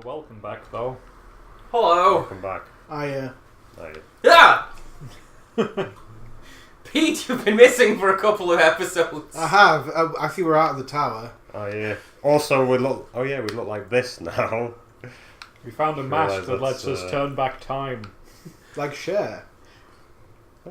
welcome back, though. Hello. Welcome back. I Yeah. Pete, you've been missing for a couple of episodes. I have. I see we're out of the tower. Oh yeah. Also, we look. Oh yeah, we look like this now. We found a mask that Realise lets us turn back time. Like Cher. I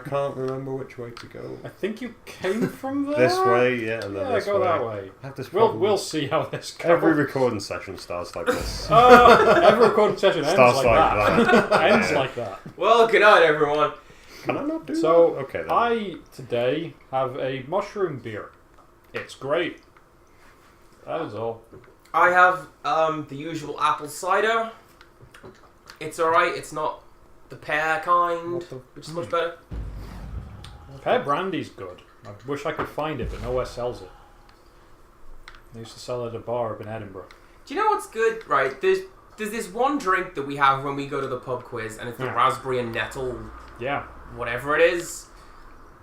can't remember which way to go. I think you came from there? This way, yeah, and then Yeah, this go way. that way. I have this We'll problem. see how this goes. Every recording session starts like this. Every recording session ends Starts like like that. Ends Yeah. like that. Well, good night, everyone. Can I not do So, that? Okay then. I, today, have a mushroom beer. It's great. That is all. I have the usual apple cider. It's alright. It's not the pear kind, What the- which is much better. Pear brandy's good. I wish I could find it, but nowhere sells it. They used to sell it at a bar up in Edinburgh. Do you know what's good? Right, there's this one drink that we have when we go to the pub quiz, and it's the Yeah. raspberry and nettle, Yeah. whatever it is,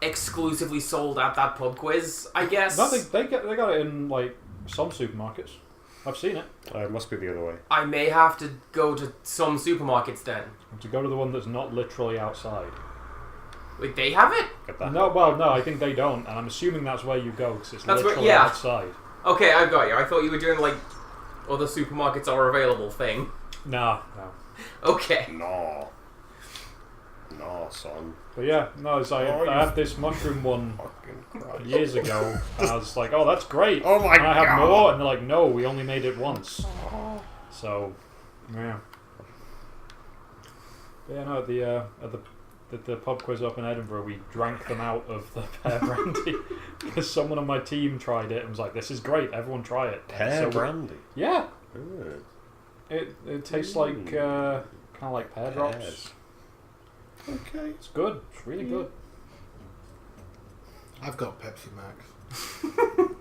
exclusively sold at that pub quiz, I guess. No, they got it in, like, some supermarkets. I've seen it. It must be the other way. I may have to go to some supermarkets then. To go to the one that's not literally outside. Wait, they have it? Get that. No, well, no, I think they don't, and I'm assuming that's where you go, because it's That's where- literally yeah. outside. Okay, I've got you. I thought you were doing like other supermarkets are available thing. No. Okay. No, son. But yeah, no, it's like, Oh, I had this mushroom one Fucking Christ. years ago, and I was like, oh, that's great. Oh my and I have God. more, and they're like, no, we only made it once. So, yeah. But yeah, no, at the pub quiz up in Edinburgh, we drank them out of the pear brandy because someone on my team tried it and was like, "This is great, everyone try it." Pear So brandy. Yeah, Ooh. it tastes like kind of like pear drops. Pears. Okay. It's good. It's really good. I've got Pepsi Max.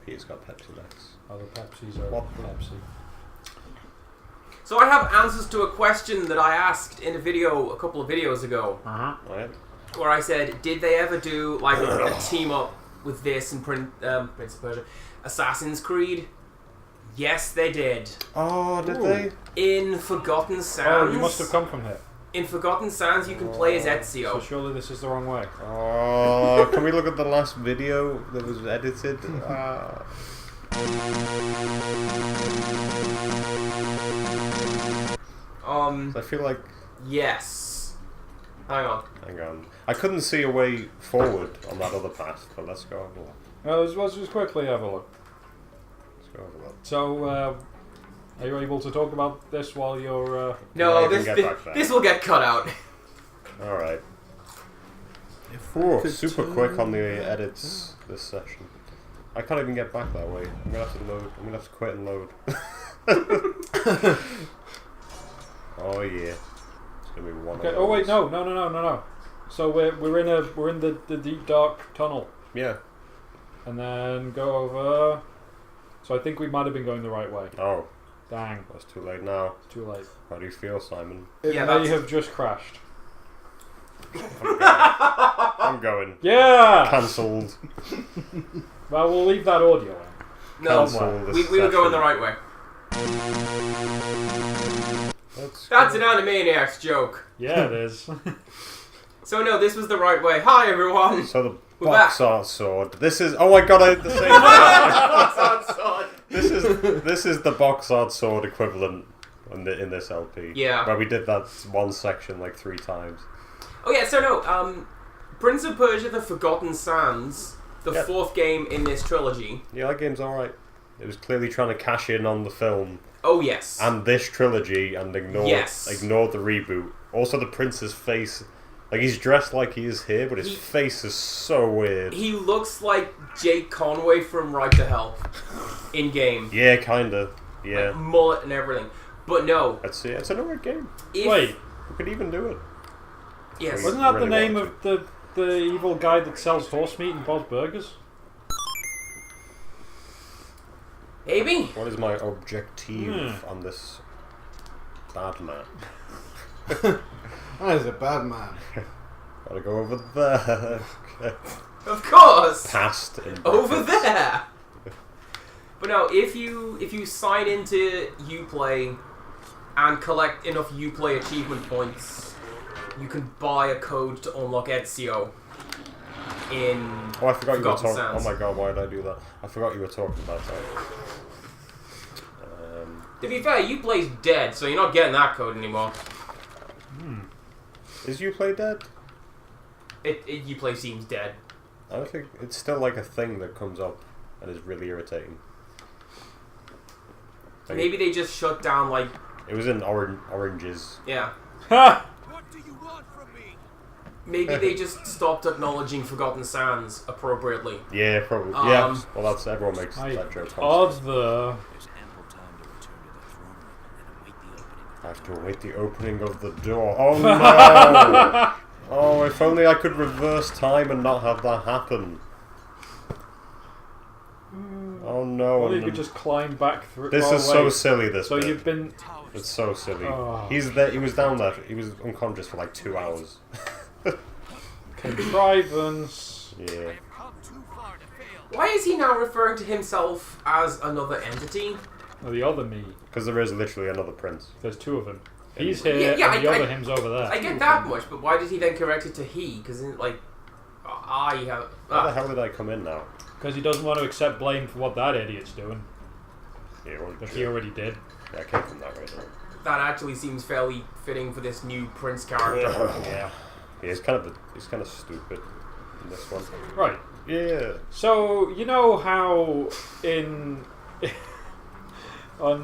He's got Pepsi Max. Other Pepsis are What the- Pepsi. So I have answers to a question that I asked in a video a couple of videos ago, Right. where I said, did they ever do like a team up with this and Prince of Persia, Assassin's Creed? Yes, they did. Oh, did Ooh. they? In Forgotten Sands. Oh, you must have come from here. In Forgotten Sands, you can play as So Ezio. surely this is the wrong way. Oh, can we look at the last video that was edited? I feel like. Yes. Hang on. Hang on. I couldn't see a way forward on that other path, but let's go have a look. Let's just quickly have a look. Let's go have a look. So, are you able to talk about this while you're... No, Yeah, this you can get back there. this will get cut out. Alright. If Ooh, super quick on the edits this session. I can't even get back that way. I'm gonna have to load. I'm gonna have to quit and load. Oh yeah. It's gonna be one Okay. of Oh wait, those. no. So we're in the deep dark tunnel, Yeah. and then go over. So I think we might have been going the right way. Oh, Dang, that's too late now. it's too late. How do you feel, Simon? It Yeah, may that's- have just crashed. I'm going. Yeah. Cancelled. Well, we'll leave that audio in. No, Cancel this we were going session. the right way. That's an Animaniacs joke. Yeah, it is. So no, this was the right way. Hi everyone. So the We're box art sword. This is. Oh my god! I had the same. This is the box art sword equivalent in this LP. Yeah. Where we did that one section like 3 times. Oh yeah, so no, Prince of Persia: The Forgotten Sands, the Yep. 4th game in this trilogy. Yeah, that game's alright. It was clearly trying to cash in on the film Oh yes. and this trilogy and ignore the reboot. Also, the prince's face. Like, he's dressed like he is here, but his face is so weird. He looks like Jake Conway from Right to Hell in game. Yeah, kinda. Yeah. Like mullet and everything. But no. Let's see. It's an alright game. Wait, We could even do it. Yes. wasn't that the really name want of the evil guy that sells horse meat and Bob's Burgers? Maybe. What is my objective on this bad man? That is a bad man. Gotta go over there. Okay. Of course. Past in Over brackets. there. But no, if you sign into Uplay and collect enough Uplay achievement points, you can buy a code to unlock Ezio in Oh, I forgot you were Forgotten talking. Oh Sands. my god, why did I do that? I forgot you were talking about that. To be fair, Uplay's dead, so you're not getting that code anymore. Is Uplay dead? Uplay seems dead. I don't think it's still like a thing that comes up and is really irritating. Like, Maybe they just shut down, like... it was in oranges. Yeah. Ha! What do you want from me? Maybe they just stopped acknowledging Forgotten Sands appropriately. Yeah, probably. Yeah. Um, Well, that's everyone makes that joke. Of the... There's ample time to return to the throne room and await the opening. I have to await the opening of the door. Oh no! Oh, if only I could reverse time and not have that happen. Oh no! Well, you and could just climb back through... this oh, is so wait. silly. This So bit. you've been... It's so silly. Oh. He's there. He was down there. He was unconscious for like 2 hours. Contrivance... Yeah. I've come too far to fail. Why is he now referring to himself as another entity? Or the other me. Because there is literally another prince. There's two of them. He's here, Yeah, and the I- other him's over there. I get that much, but why did he then correct it to he? Because, like, I have... How the hell did I come in now? Because he doesn't want to accept blame for what that idiot's doing. Yeah, well, That he already did. yeah, I came from that right now. That actually seems fairly fitting for this new Prince character. Yeah. Yeah, he's kind of stupid in this one. Right. Yeah. So, you know how in... on,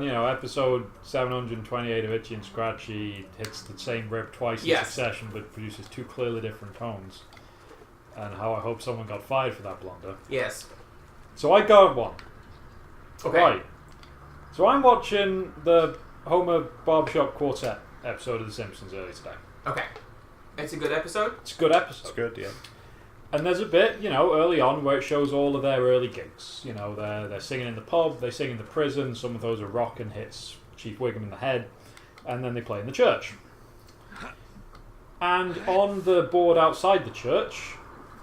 you know, episode 728 of Itchy and Scratchy hits the same rip twice in Yes. succession but produces two clearly different tones. And how I hope someone got fired for that blunder. Yes. So I got one. Okay. Right. So I'm watching the Homer Barbershop Quartet episode of The Simpsons earlier today. Okay. It's a good episode? It's a good episode. It's good, yeah. And there's a bit, you know, early on where it shows all of their early gigs. You know, they're singing in the pub, they sing in the prison, some of those are rock and hits Chief Wiggum in the head, and then they play in the church. And on the board outside the church,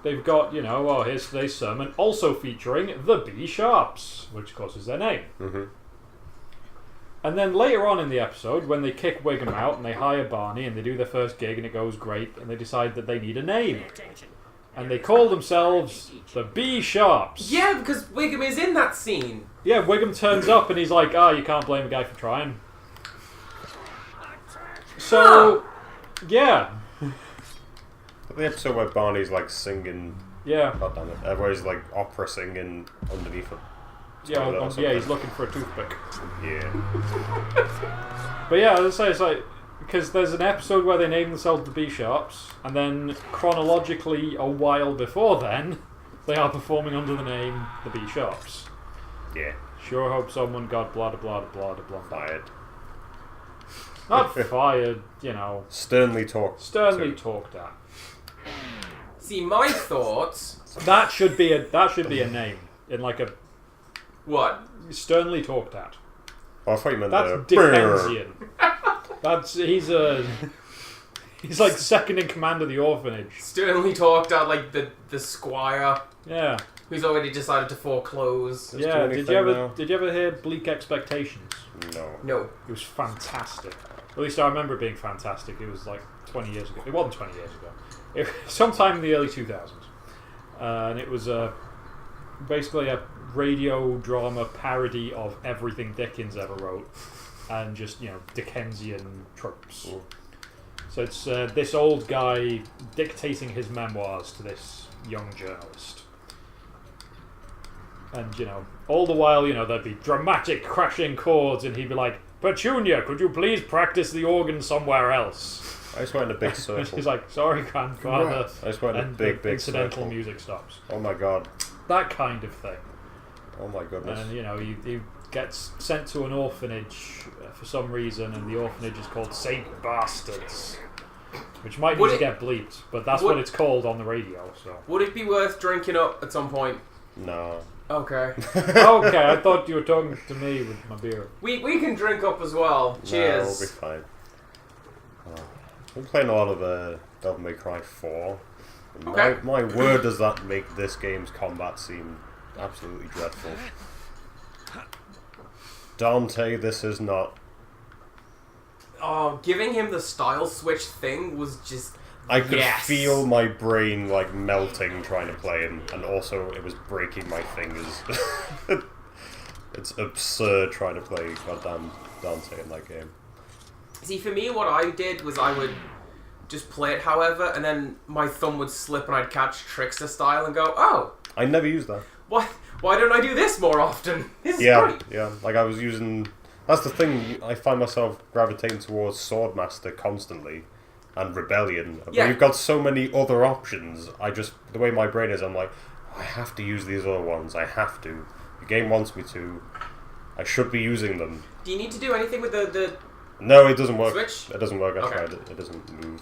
they've got, you know, oh, here's today's sermon, also featuring the B Sharps, which of course is their name. Mm-hmm. And then later on in the episode, when they kick Wiggum out and they hire Barney and they do their first gig and it goes great, and they decide that they need a name. And they call themselves the B Sharps. Yeah, because Wiggum is in that scene. Yeah, Wiggum turns up and he's like, you can't blame a guy for trying. So, yeah. The episode where Barney's like singing, Yeah. God damn it, where he's like opera singing underneath it. Yeah, he's looking for a toothpick. Yeah. But yeah, as I say, it's like, because there's an episode where they name themselves the B Sharps, and then chronologically, a while before then, they are performing under the name the B Sharps. Yeah. Sure hope someone got blah blah blah blah blah. Fired. Not fired, you know. Sternly talked. Sternly to. talked at. See, my thoughts... That should be a name in like a What? sternly talked at. Oh, I thought you meant That's the... Dickensian. He's like second in command of the orphanage. Sternly talked out like the squire Yeah. who's already decided to foreclose. Let's Yeah. do Did you anything ever now. did you ever hear Bleak Expectations? No. No. It was fantastic. At least I remember it being fantastic. It was like 20 years ago. It wasn't 20 years ago. Sometime in the early 2000s. And it was basically a radio drama parody of everything Dickens ever wrote. And just, you know, Dickensian tropes. Ooh. So it's this old guy dictating his memoirs to this young journalist. And, you know, all the while, you know, there'd be dramatic crashing chords and he'd be like, Petunia, could you please practice the organ somewhere else? I just went in a big And circle. she's like, sorry, grandfather. I just went in a And big, the big incidental circle. music stops. Oh my god. That kind of thing. Oh my goodness. And, you know, you get sent to an orphanage for some reason, and the orphanage is called Saint Bastards. Which might need Would to it- get bleeped, but that's would- what it's called on the radio, so. Would it be worth drinking up at some point? No. Okay. Okay, I thought you were talking to me with my beer. We can drink up as well. No, Cheers. we'll be fine. I've been playing a lot of Devil May Cry 4. And Okay. My word, does that make this game's combat seem absolutely dreadful. Dante, this is not. Oh, giving him the style switch thing was just. I could yes. feel my brain like melting trying to play him, and also it was breaking my fingers. It's absurd trying to play goddamn Dante in that game. See, for me, what I did was I would just play it however, and then my thumb would slip and I'd catch Trickster style and go, oh, I never used that. why don't I do this more often? This is Yeah, great. yeah. Like I was using. That's the thing. I find myself gravitating towards Swordmaster constantly, and Rebellion. Yeah. But you've got so many other options. The way my brain is, I'm like, I have to use these other ones. I have to. The game wants me to. I should be using them. Do you need to do anything with the No, it doesn't work. switch? It doesn't work. I Okay. tried it. It doesn't move.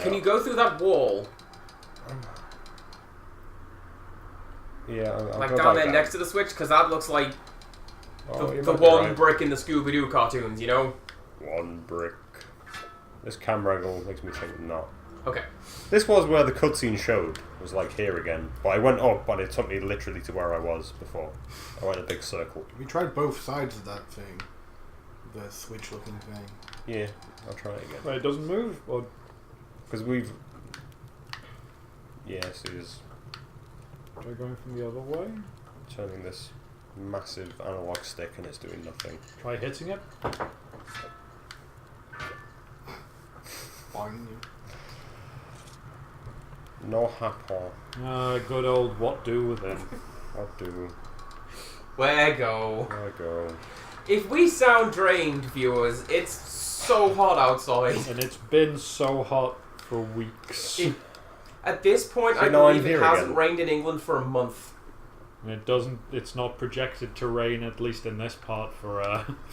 Can you go through that wall, Yeah, I'll like go down back there next to the switch? Because that looks like Oh, you the might be one right. brick in the Scooby-Doo cartoons, you know? One brick. This camera angle makes me think not. Okay. This was where the cutscene showed. It was like here again. But I went up, but it took me literally to where I was before. I went a big circle. We tried both sides of that thing. The switch-looking thing. Yeah, I'll try it again. Wait, it doesn't move? Or Because we've... Yes, it is try going from the other way? turning this massive analog stick and it's doing nothing. Try hitting it? Fine. No happen. Good old what do with it. I'll do. Where go? There I go. If we sound drained, viewers, it's so hot outside. And it's been so hot for weeks. At this point, So I now I'm believe it here hasn't again. rained in England for a month. And it's not projected to rain, at least in this part, for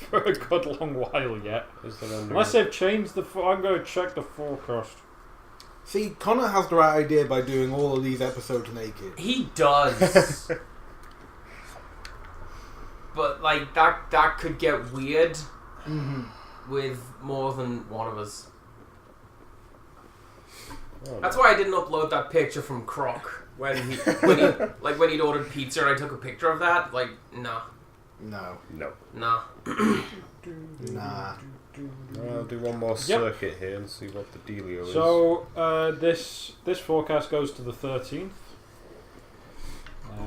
for a good long while yet. Is there any- Unless they've changed I'm going to check the forecast. See, Connor has the right idea by doing all of these episodes naked. He does. But, like, that could get weird with more than one of us. Oh, That's no. why I didn't upload that picture from Croc when he'd ordered pizza and I took a picture of that. Like, nah. No. No. Nah. Nah. I'll do one more circuit here and see what the dealio is. So, this forecast goes to the 13th,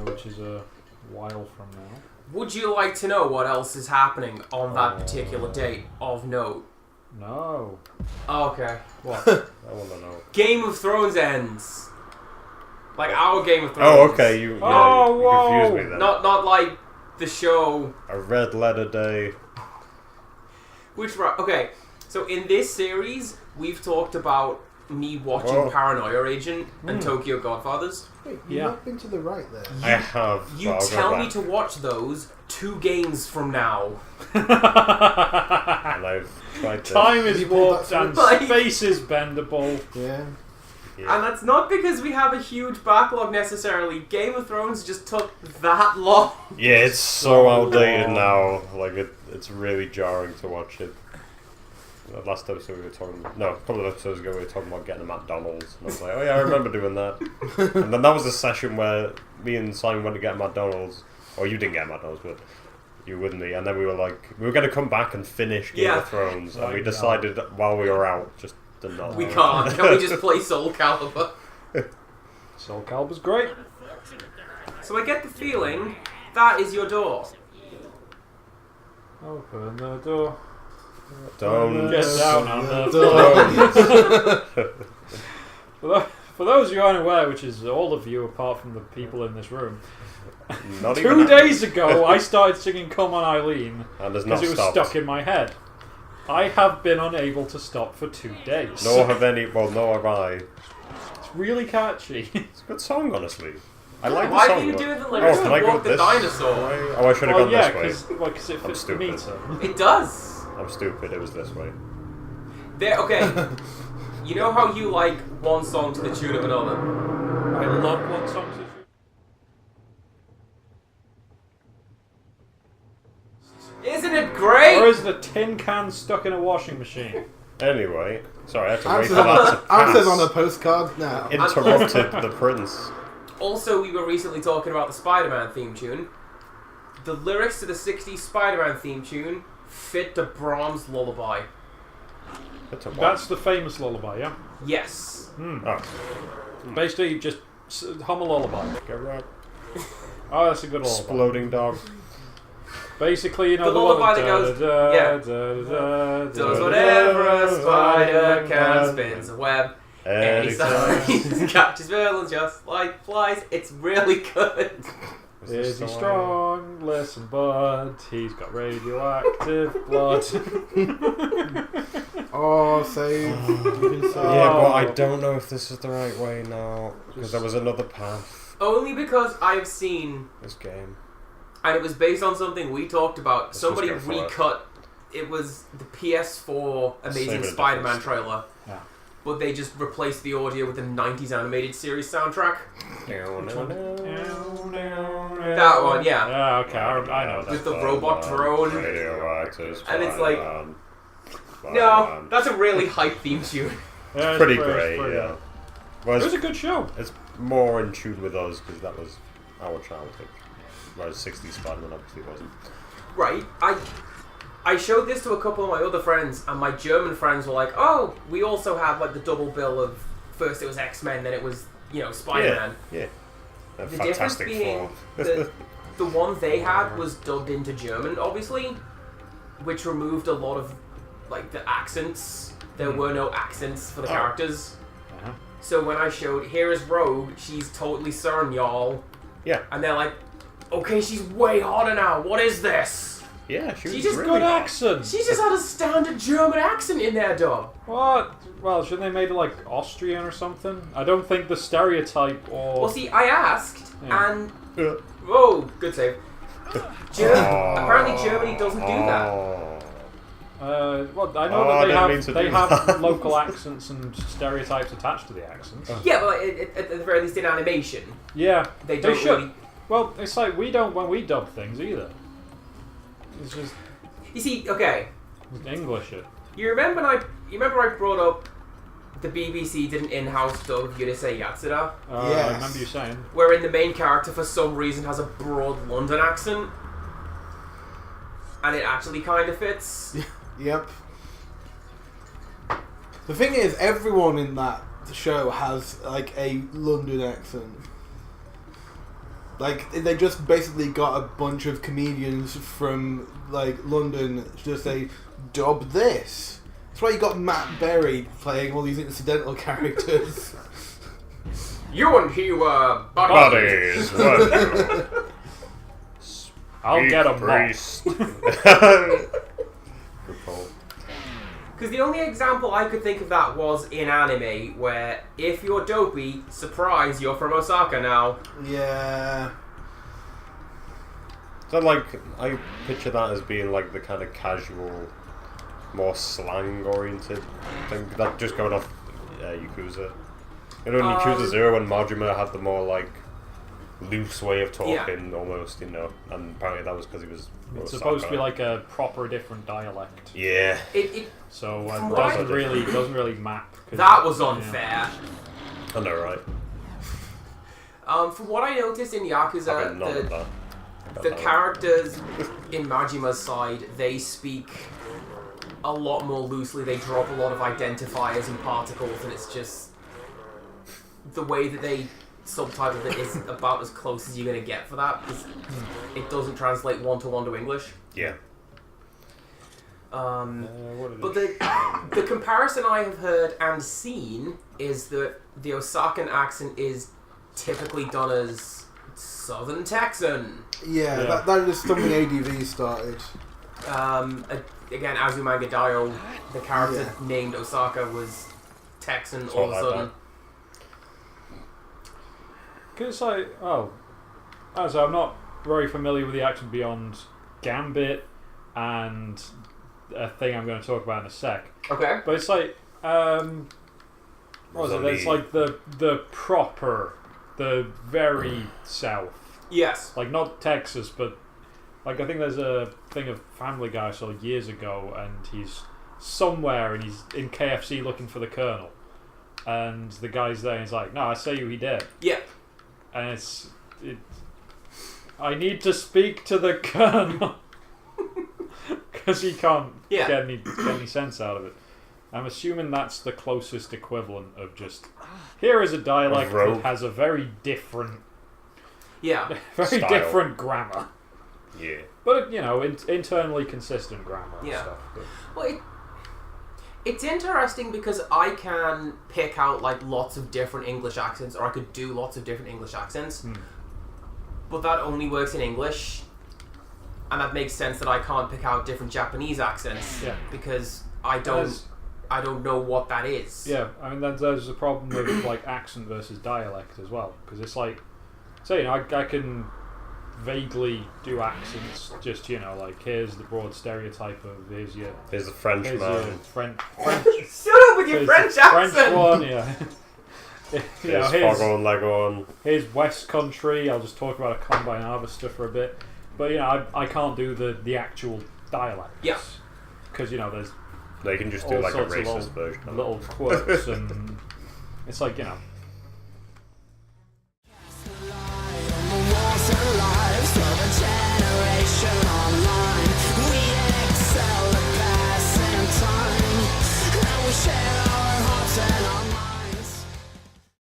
which is a while from now. Would you like to know what else is happening on that particular date of note? No. Oh, okay. What? I want to know. Game of Thrones ends. Like our Game of Thrones. Oh, okay. You confused me then. Not like the show. A red letter day. Okay, so in this series, we've talked about me watching Oh. Paranoia Agent and Tokyo Godfathers. Wait, you've Yeah. not been to the right there. I have. You but I'll go tell me back. to watch those 2 games from now. And I've tried to. Time is You pulled warped that and through? space is bendable. Yeah. Yeah. And that's not because we have a huge backlog necessarily. Game of Thrones just took that long. Yeah, it's so outdated now. Like it's really jarring to watch it. The last episode we were talking. No, a couple of episodes ago we were talking about getting a McDonald's, and I was like, oh yeah, I remember doing that. And then that was a session where me and Simon went to get McDonald's, or you didn't get McDonald's, but you with me. And then we were like, we were going to come back and finish Game Yeah. of Thrones, and Right we now. decided while we were out just to not. We can't. Can we just play Soul Calibur? Soul Calibur's great. So I get the feeling that is your door. Open the door. Don't. Get down on the floor. For those of you unaware, which is all of you apart from the people in this room, Not 2 even. days ago I started singing Come On Eileen And there's not because it was stopped. stuck in my head. I have been unable to stop for 2 days. Nor have any. Well, nor have I. It's really catchy. It's a good song, honestly. I like the Why song. do you but- do the lyrics can I of go Walk the this Dinosaur? way? Oh, I should have Well, gone yeah, this way. because it fits the stupid. meter. It does. I'm stupid. It was this way. There. Okay. You know how you like one song to the tune of another? I love one song. Isn't it great? Or is it a tin can stuck in a washing machine? Anyway, sorry, I had to wait Answers for that to on, answers pass. on a postcard now. Interrupted the prince. Also, we were recently talking about the Spider-Man theme tune. The lyrics to the 60s Spider-Man theme tune fit the Brahms lullaby. That's the famous lullaby, yeah? Yes. Oh. Basically, just hum a lullaby. Get right. Oh, that's a good lullaby. Exploding dog. Basically, you know, The one lullaby that goes, does whatever a spider can, spins a web. Anytime. He catches villains just like flies. It's really good. Is he strong? Listen, bud. He's got radioactive blood. Oh, save. You can save. Yeah, but I don't know if this is the right way now. Because there was another path. Only because I've seen, This game. and it was based on something we talked about. Let's Somebody just go for it. recut. It was the PS4 Amazing Save it a Spider-Man difference. trailer. Yeah. But they just replaced the audio with the 90s animated series soundtrack. That one, yeah. Yeah, okay, I know that. With the robot drone. Radioactive And it's like- Spider-Man. No, that's a really hype theme tune. Yeah, it's Pretty pretty great, good. yeah. It Whereas was a good show. it's more in tune with us because that was our childhood. Whereas 60s Spider-Man obviously wasn't. Right. I showed this to a couple of my other friends, and my German friends were like, "Oh, we also have like the double bill of first it was X-Men, then it was Spider-Man." Yeah. The Fantastic difference being Four. the one they had was dubbed into German, obviously, which removed a lot of like the accents. There were no accents for the characters. Uh-huh. So when I showed, here is Rogue, she's totally Cern, y'all. Yeah. And they're like, okay, she's way harder now. What is this? Yeah, she was She just really Good hot. accent. She just had a standard German accent in there, dog. What? Well, shouldn't they made it like Austrian or something? I don't think the stereotype or. Well, see, I asked, Yeah. and Yeah. whoa, good save. Apparently, Germany doesn't do that. Well, I know Oh, I that didn't mean to they do have that. local accents and stereotypes attached to the accents. Yeah, but at the very least in animation, Yeah, they don't should. really. Well, it's like we don't when we dub things either. It's just You see, okay, English it. you remember I brought up the BBC did an in-house dub of Yurusei Yatsura, I Yes. remember you saying. wherein the main character for some reason has a broad London accent, and it actually kind of fits. Yep. The thing is, everyone in that show has like a London accent. Like they just basically got a bunch of comedians from like London to just say, "Dub this." That's why you got Matt Berry playing all these incidental characters. You and he were Buddies, weren't you? I'll get a mop. priest. Good call. Because the only example I could think of that was in anime, where if you're dopey, surprise, you're from Osaka now. Yeah. So like, I picture that as being like the kind of casual, more slang-oriented thing. That just going off Yakuza. You know, in Yakuza 0 when Majima had the more like loose way of talking, almost, you know, and apparently that was because he was. It's supposed to be like a proper different dialect. Yeah. So From it what doesn't really map. 'Cause That was yeah. unfair. I know, right? From what I noticed in Yakuza, Having none of that. the characters in Majima's side, they speak a lot more loosely. They drop a lot of identifiers and particles, and it's just the way that they subtitled it is about as close as you're going to get for that, because it doesn't translate one-to-one to English. Yeah. But the comparison I have heard and seen is that the Osakan accent is typically done as Southern Texan. Yeah, Yeah. that is something ADV started. Again, Azumanga Daioh, the character Yeah. named Osaka, was Texan So all of a like sudden. Because so I'm not very familiar with the action beyond Gambit and a thing I'm going to talk about in a sec. Okay. But it's like, what was it? It's like the proper, the very south. Yes. Like not Texas, but like I think there's a thing of Family Guy I saw years ago, and he's somewhere and he's in KFC looking for the Colonel, and the guy's there and he's like, "No, I say you, he dead." Yeah. and I need to speak to the colonel because he can't Yeah. get any sense out of it. I'm assuming that's the closest equivalent of just here is a dialect that rogue. has a very different, Yeah. very Style. different grammar, Yeah. but you know, internally consistent grammar and Yeah. stuff. But, Well, it's interesting because I can pick out like lots of different English accents, or I could do lots of different English accents, but that only works in English, and that makes sense that I can't pick out different Japanese accents Yeah. because I don't know what that is. yeah, I mean, there's a problem with like accent versus dialect as well, because it's like, say, you know, I can vaguely do accents, just, you know, like here's the broad stereotype of Here's the here's French your man. French Shut up with your here's French the accent! French one, yeah. You know, Here's Foghorn Leghorn. here's West Country. I'll just talk about a combine harvester for a bit, but you know, I can't do the actual dialect. Yeah. Because you know, there's They can just all do like a sorts of racist version of it. little quirks, and it's like, you know. On the walls and lights.